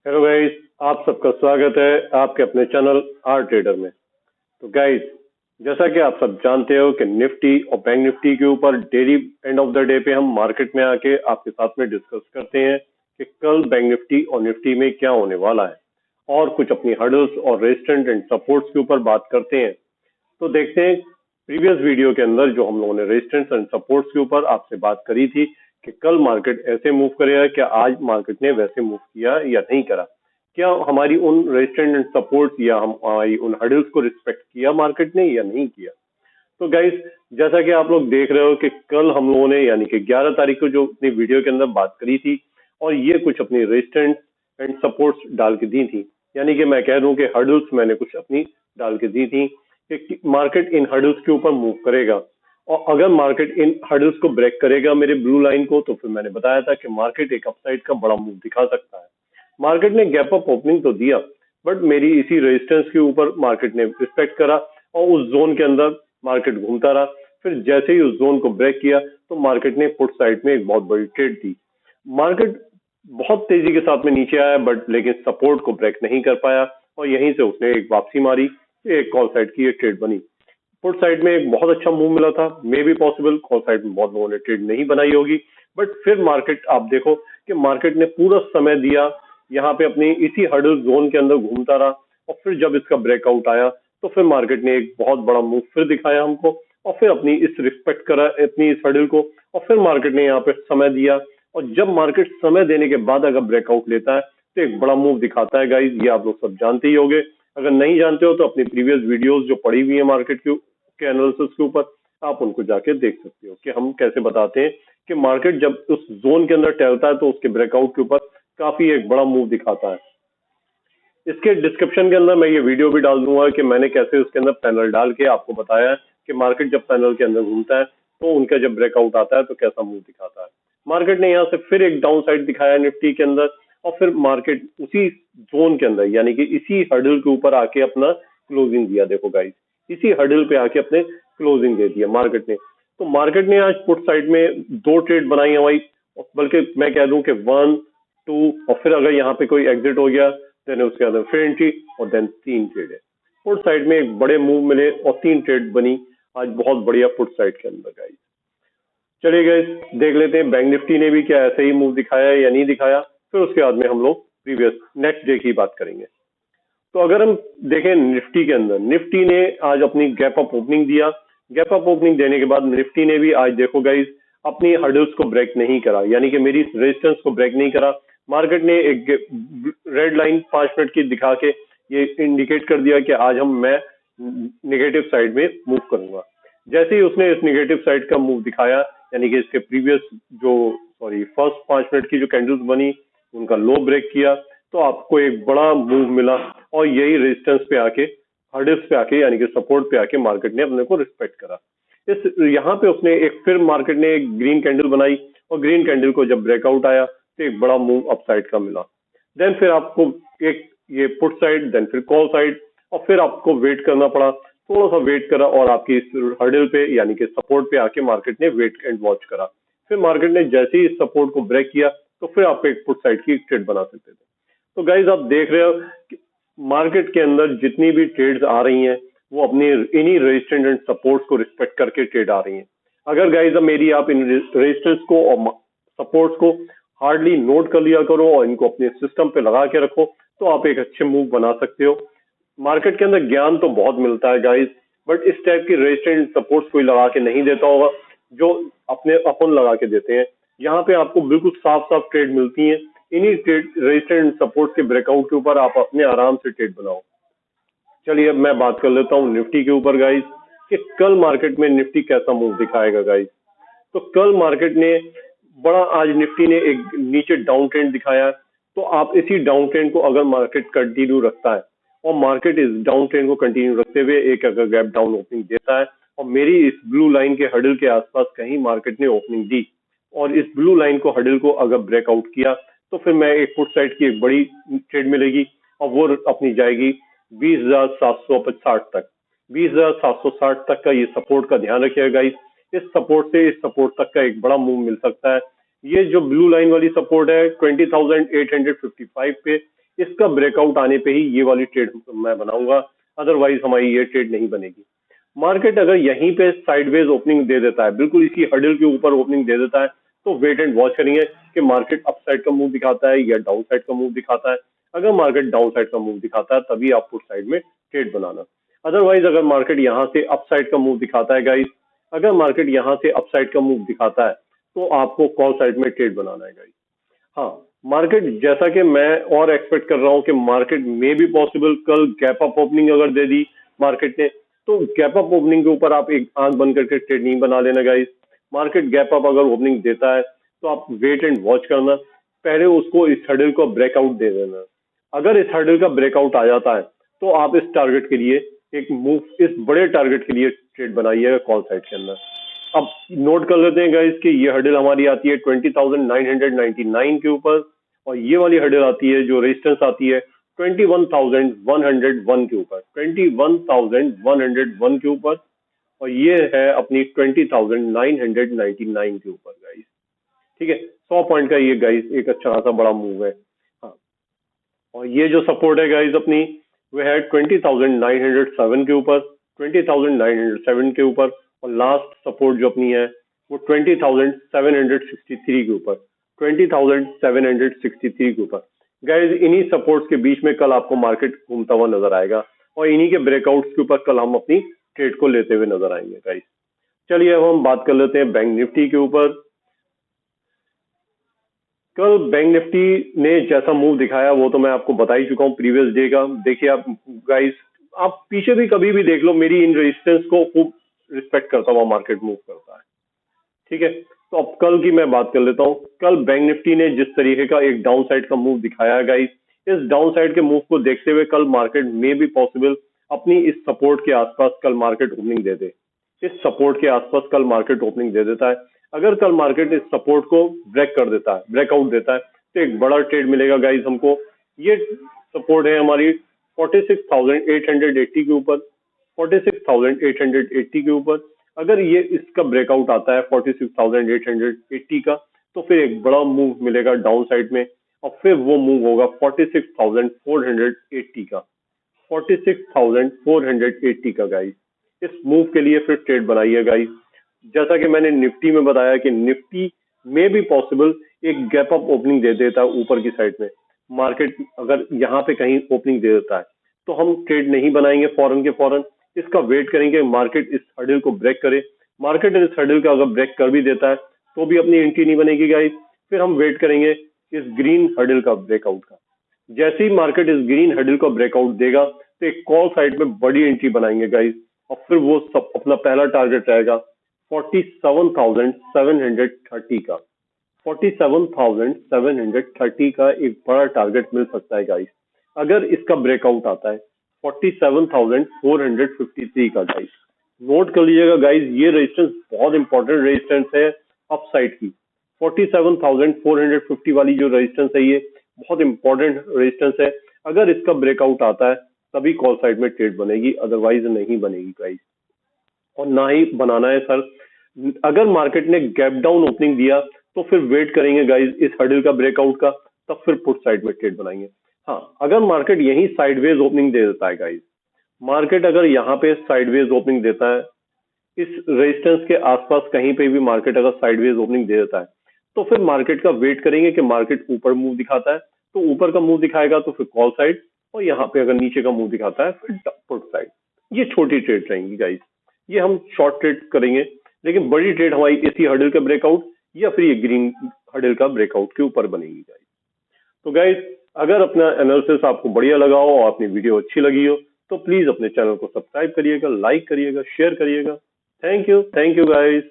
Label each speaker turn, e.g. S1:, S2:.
S1: Hello guys, आप सबका स्वागत है आपके अपने चैनल आर ट्रेडर में। तो गाइस, जैसा कि आप सब जानते हो कि निफ्टी और बैंक निफ्टी के ऊपर daily end of the day पे हम मार्केट में आके आपके साथ में डिस्कस करते हैं कि कल बैंक निफ्टी और निफ्टी में क्या होने वाला है और कुछ अपनी हर्डल्स और रेजिस्टेंस एंड सपोर्ट्स के ऊपर बात करते हैं। तो देखते हैं प्रीवियस वीडियो के अंदर जो हम लोगों ने रेजिस्टेंस एंड सपोर्ट्स के ऊपर आपसे बात करी थी कि कल मार्केट ऐसे मूव करेगा, क्या आज मार्केट ने वैसे मूव किया या नहीं करा, क्या हमारी उन रेजिस्टेंस एंड सपोर्ट्स या हमारी उन हर्डल्स को रिस्पेक्ट किया मार्केट ने या नहीं किया। तो गाइस, जैसा कि आप लोग देख रहे हो कि कल हम लोगों ने यानी कि 11 तारीख को जो अपनी वीडियो के अंदर बात करी थी और ये कुछ अपनी रेजिस्टेंस एंड सपोर्ट्स डाल के दी थी, यानी कि मैं कह दूं कि हर्डल्स मैंने कुछ अपनी डाल के दी थी कि मार्केट इन हर्डल्स के ऊपर मूव करेगा और अगर मार्केट इन हर्डल्स को ब्रेक करेगा मेरे ब्लू लाइन को, तो फिर मैंने बताया था कि मार्केट एक अपसाइड का बड़ा मूव दिखा सकता है। मार्केट ने गैप अप ओपनिंग तो दिया, बट मेरी इसी रेजिस्टेंस के ऊपर मार्केट ने रिस्पेक्ट करा और उस जोन के अंदर मार्केट घूमता रहा। फिर जैसे ही उस जोन को ब्रेक किया तो मार्केट ने पुट साइड में एक बहुत बड़ी ट्रेड दी। मार्केट बहुत तेजी के साथ में नीचे आया, बट लेकिन सपोर्ट को ब्रेक नहीं कर पाया और यहीं से उसने एक वापसी मारी, एक कॉल साइड की एक ट्रेड बनी। पुट साइड में एक बहुत अच्छा मूव मिला था, may be possible call side में बहुत लोगों ने ट्रेड नहीं बनाई होगी, बट फिर मार्केट आप देखो कि मार्केट ने पूरा समय दिया यहाँ पे अपनी इसी हर्डल जोन के अंदर घूमता रहा और फिर जब इसका ब्रेकआउट आया तो फिर मार्केट ने एक बहुत बड़ा मूव फिर दिखाया हमको और फिर अपनी इस रिस्पेक्ट करा अपनी इस हर्डल को और फिर मार्केट ने यहाँ पे समय दिया और जब मार्केट समय देने के बाद अगर ब्रेकआउट लेता है तो एक बड़ा मूव दिखाता है। गाइज, ये आप लोग सब जानते ही होंगे, अगर नहीं जानते हो तो अपनी प्रीवियस वीडियोस जो पड़ी हुई है मार्केट के एनालिसिस के ऊपर आप उनको जाके देख सकते हो कि हम कैसे बताते हैं कि मार्केट जब उस जोन के अंदर टहलता है तो उसके ब्रेकआउट के ऊपर काफी एक बड़ा मूव दिखाता है। इसके डिस्क्रिप्शन के अंदर मैं ये वीडियो भी डाल दूंगा कि मैंने कैसे उसके अंदर पैनल डाल के आपको बताया है कि मार्केट जब पैनल के अंदर घूमता है तो उनका जब ब्रेकआउट आता है तो कैसा मूव दिखाता है। मार्केट ने यहाँ से फिर एक डाउन साइड दिखाया निफ्टी के अंदर और फिर मार्केट उसी जोन के अंदर यानी कि इसी हर्डल के ऊपर आके अपना क्लोजिंग दिया। देखो गाइस, इसी हर्डल पे आके अपने क्लोजिंग दे दिया मार्केट ने। तो मार्केट ने आज पुट साइड में दो ट्रेड बनाई हमारी, बल्कि मैं कह दूं कि 1 2 और फिर अगर यहाँ पे कोई एग्जिट हो गया देन उसके अंदर फिर एंट्री और देन 3 ट्रेड है। पुट साइड में एक बड़े मूव मिले और 3 ट्रेड बनी आज बहुत बढ़िया पुट साइड के अंदर। गाइस, चलिए गाइस, देख लेते हैं बैंक निफ्टी ने भी क्या ऐसे ही मूव दिखाया है या नहीं दिखाया, फिर उसके बाद में हम लोग प्रीवियस नेक्स्ट डे की बात करेंगे। तो अगर हम देखें निफ्टी के अंदर, निफ्टी ने आज अपनी गैप अप ओपनिंग दिया। गैप अप ओपनिंग देने के बाद निफ्टी ने भी आज देखो गाइस अपनी हर्डल्स को ब्रेक नहीं करा, यानी कि मेरी रेजिस्टेंस को ब्रेक नहीं करा। मार्केट ने एक रेड लाइन 5 मिनट की दिखा के ये इंडिकेट कर दिया कि आज मैं नेगेटिव साइड में मूव करूंगा। जैसे ही उसने इस नेगेटिव साइड का मूव दिखाया, यानी कि इसके प्रीवियस जो फर्स्ट 5 मिनट की जो कैंडल्स बनी उनका लो ब्रेक किया तो आपको एक बड़ा मूव मिला और यही रेजिस्टेंस पे आके हर्डल्स पे आके यानी कि सपोर्ट पे आके मार्केट ने अपने को रिस्पेक्ट करा। इस यहाँ पे उसने एक फिर मार्केट ने एक ग्रीन कैंडल बनाई और ग्रीन कैंडल को जब ब्रेकआउट आया तो एक बड़ा मूव अपसाइड का मिला। देन फिर आपको एक ये पुट साइड देन फिर कॉल साइड और फिर आपको वेट करना पड़ा, थोड़ा सा वेट करा और आपकी इस हर्डल पे यानी कि सपोर्ट पे आके मार्केट ने वेट एंड वॉच करा। फिर मार्केट ने जैसे ही इस सपोर्ट को ब्रेक किया तो फिर आप एक पुट साइड की ट्रेड बना सकते थे। तो गाइज, आप देख रहे हो कि मार्केट के अंदर जितनी भी ट्रेड्स आ रही हैं वो अपनी इन्हीं रेजिस्टेंस एंड सपोर्ट्स को रिस्पेक्ट करके ट्रेड आ रही हैं। अगर गाइज मेरी आप इन रेजिस्टेंस को और सपोर्ट्स को हार्डली नोट कर लिया करो और इनको अपने सिस्टम पे लगा के रखो तो आप एक अच्छे मूव बना सकते हो। मार्केट के अंदर ज्ञान तो बहुत मिलता है गाइज, बट इस टाइप की रेजिस्टेंस सपोर्ट्स कोई लगा के नहीं देता होगा जो अपने अपन लगा के देते हैं। यहाँ पे आपको बिल्कुल साफ साफ ट्रेड मिलती है। इन्हीं ट्रेड रेजिस्टेंस सपोर्ट के ब्रेकआउट के ऊपर आप अपने आराम से ट्रेड बनाओ। चलिए अब मैं बात कर लेता हूँ निफ्टी के ऊपर गाइज कि कल मार्केट में निफ्टी कैसा मूव दिखाएगा। गाइज, तो कल मार्केट ने बड़ा आज निफ्टी ने एक नीचे डाउन ट्रेंड दिखाया, तो आप इसी डाउन ट्रेंड को अगर मार्केट कंटिन्यू रखता है और मार्केट इस डाउन ट्रेंड को कंटिन्यू रखते हुए एक अगर गैप डाउन ओपनिंग देता है और मेरी इस ब्लू लाइन के हडल के आसपास कहीं मार्केट ने ओपनिंग दी और इस ब्लू लाइन को हडल को अगर ब्रेकआउट किया तो फिर मैं एक पुट साइड की एक बड़ी ट्रेड मिलेगी और वो अपनी जाएगी 20,760 तक। 20,760 तक का ये सपोर्ट का ध्यान रखिएगा गाइस। इस सपोर्ट से इस सपोर्ट तक का एक बड़ा मूव मिल सकता है। ये जो ब्लू लाइन वाली सपोर्ट है 20,855 पे, इसका ब्रेकआउट आने पे ही ये वाली ट्रेड मैं बनाऊंगा, अदरवाइज हमारी ये ट्रेड नहीं बनेगी। मार्केट अगर यहीं पे साइडवेज ओपनिंग दे देता है, बिल्कुल इसी हडल के ऊपर ओपनिंग दे देता है, तो वेट एंड वॉच करेंगे कि मार्केट अप साइड का मूव दिखाता है या डाउन साइड का मूव दिखाता है। अगर मार्केट डाउन साइड का मूव दिखाता है तभी आप पुट साइड में ट्रेड बनाना। अदरवाइज अगर मार्केट यहाँ से अप साइड का मूव दिखाता है गाइस, अगर मार्केट यहाँ से अप साइड का मूव दिखाता है तो आपको कॉल साइड में ट्रेड बनाना है गाइस। हाँ, मार्केट जैसा कि मैं और एक्सपेक्ट कर रहा हूँ कि मार्केट में भी पॉसिबल कल गैप अप ओपनिंग अगर दे दी मार्केट ने, तो गैप अप ओपनिंग के ऊपर आप एक आंख बंद करके ट्रेड नहीं बना लेना गाइस। मार्केट गैप अप अगर ओपनिंग देता है तो आप वेट एंड वॉच करना, पहले उसको इस हर्डल को ब्रेकआउट दे देना। अगर इस हर्डल का ब्रेकआउट आ जाता है तो आप इस टारगेट के लिए एक मूव, इस बड़े टारगेट के लिए ट्रेड बनाइएगा कॉल साइड के अंदर। अब नोट कर लेते हैं गाइस कि ये हर्डल हमारी आती है 20,999 के ऊपर, और ये वाली हर्डल आती है जो रेजिस्टेंस आती है 21,101 के ऊपर, 21,101 के ऊपर, और ये है अपनी 20,999 के ऊपर गाइस। ठीक है, 100 पॉइंट का ये गाइस एक अच्छा खासा बड़ा मूव है। हाँ, और ये जो सपोर्ट है गाइस अपनी, वो है 20,907 के ऊपर, 20,907 के ऊपर, और लास्ट सपोर्ट जो अपनी है वो 20,763 के ऊपर, 20,763 के ऊपर। गाइस इन्हीं सपोर्ट्स के बीच में कल आपको मार्केट घूमता हुआ नजर आएगा, और इन्हीं के ब्रेकआउट्स के ऊपर कल हम अपनी ट्रेड को लेते हुए नजर आएंगे गाइस। चलिए अब हम बात कर लेते हैं बैंक निफ्टी के ऊपर। कल बैंक निफ्टी ने जैसा मूव दिखाया वो तो मैं आपको बता ही चुका हूँ प्रीवियस डे का। देखिए आप गाइस, आप पीछे भी कभी भी देख लो, मेरी इन रेजिस्टेंस को खूब रिस्पेक्ट करता हुआ मार्केट मूव करता है। ठीक है, तो अब कल की मैं बात कर लेता हूँ। कल बैंक निफ्टी ने जिस तरीके का एक डाउन साइड का मूव दिखाया गाइस, इस डाउन साइड के मूव को देखते हुए कल मार्केट में भी पॉसिबल अपनी इस सपोर्ट के आसपास कल मार्केट ओपनिंग दे दे। इस सपोर्ट के आसपास कल मार्केट ओपनिंग दे देता है। अगर कल मार्केट इस सपोर्ट को ब्रेक कर देता है, ब्रेकआउट देता है, तो एक बड़ा ट्रेड मिलेगा गाइस हमको। ये सपोर्ट है हमारी 46,880 के ऊपर, 46,880 के ऊपर। अगर ये इसका ब्रेकआउट आता है 46,880 का, तो फिर एक बड़ा मूव मिलेगा डाउन साइड में, और फिर वो मूव होगा 46,480 का, 46,480 का गाइस। इस मूव के लिए फिर ट्रेड बनाइए गाइस। जैसा कि मैंने निफ्टी में बताया कि निफ्टी में भी पॉसिबल एक गैप अप ओपनिंग दे देता है ऊपर की साइड में। मार्केट अगर यहाँ पे कहीं ओपनिंग दे देता है तो हम ट्रेड नहीं बनाएंगे फौरन के फौरन, इसका वेट करेंगे मार्केट इस हर्डल को ब्रेक करे। मार्केट इस हर्डल का अगर ब्रेक कर भी देता है तो भी अपनी एंट्री नहीं बनेगी गाइस। फिर हम वेट करेंगे इस ग्रीन हर्डल का ब्रेकआउट का। जैसे ही मार्केट इस ग्रीन हर्डल का ब्रेकआउट देगा तो एक कॉल साइड में बड़ी एंट्री बनाएंगे गाइस, और फिर वो सब अपना पहला टारगेट रहेगा 47,730 का, 47,730 का एक बड़ा टारगेट मिल सकता है गाइस अगर इसका ब्रेकआउट आता है 47,453 का गाइस। नोट कर लीजिएगा गाइस, ये रेजिस्टेंस बहुत इंपॉर्टेंट रेजिस्टेंस है अप साइड की। 47,450 वाली जो रेजिस्टेंस है ये बहुत इंपॉर्टेंट रेजिस्टेंस है। अगर इसका ब्रेकआउट आता है तभी कॉल साइड में ट्रेड बनेगी, अदरवाइज नहीं बनेगी गाइस, और ना ही बनाना है सर। अगर मार्केट ने गैप डाउन ओपनिंग दिया तो फिर वेट करेंगे गाइस इस हर्डल का ब्रेकआउट का, तब फिर पुट साइड में ट्रेड बनाएंगे। हाँ, अगर मार्केट यहीं साइडवेज ओपनिंग दे देता है गाइस, मार्केट अगर यहाँ पे साइडवेज ओपनिंग देता है, इस रेजिस्टेंस के आसपास कहीं पे भी मार्केट अगर साइडवेज ओपनिंग दे देता है, तो फिर मार्केट का वेट करेंगे कि मार्केट ऊपर मूव दिखाता है तो ऊपर का मूव दिखाएगा तो फिर कॉल साइड, और यहाँ पे अगर नीचे का मूव दिखाता है फिर पुट साइड। ये छोटी ट्रेड रहेंगी गाइस, ये हम शॉर्ट ट्रेड करेंगे, लेकिन बड़ी ट्रेड हमारी इसी हर्डल का ब्रेकआउट या फिर ये ग्रीन हर्डल का ब्रेकआउट के ऊपर बनेगी गाइस। तो गाइस, अगर अपना एनालिसिस आपको बढ़िया लगा हो और अपनी वीडियो अच्छी लगी हो तो प्लीज अपने चैनल को सब्सक्राइब करिएगा, लाइक करिएगा, शेयर करिएगा। Thank you guys.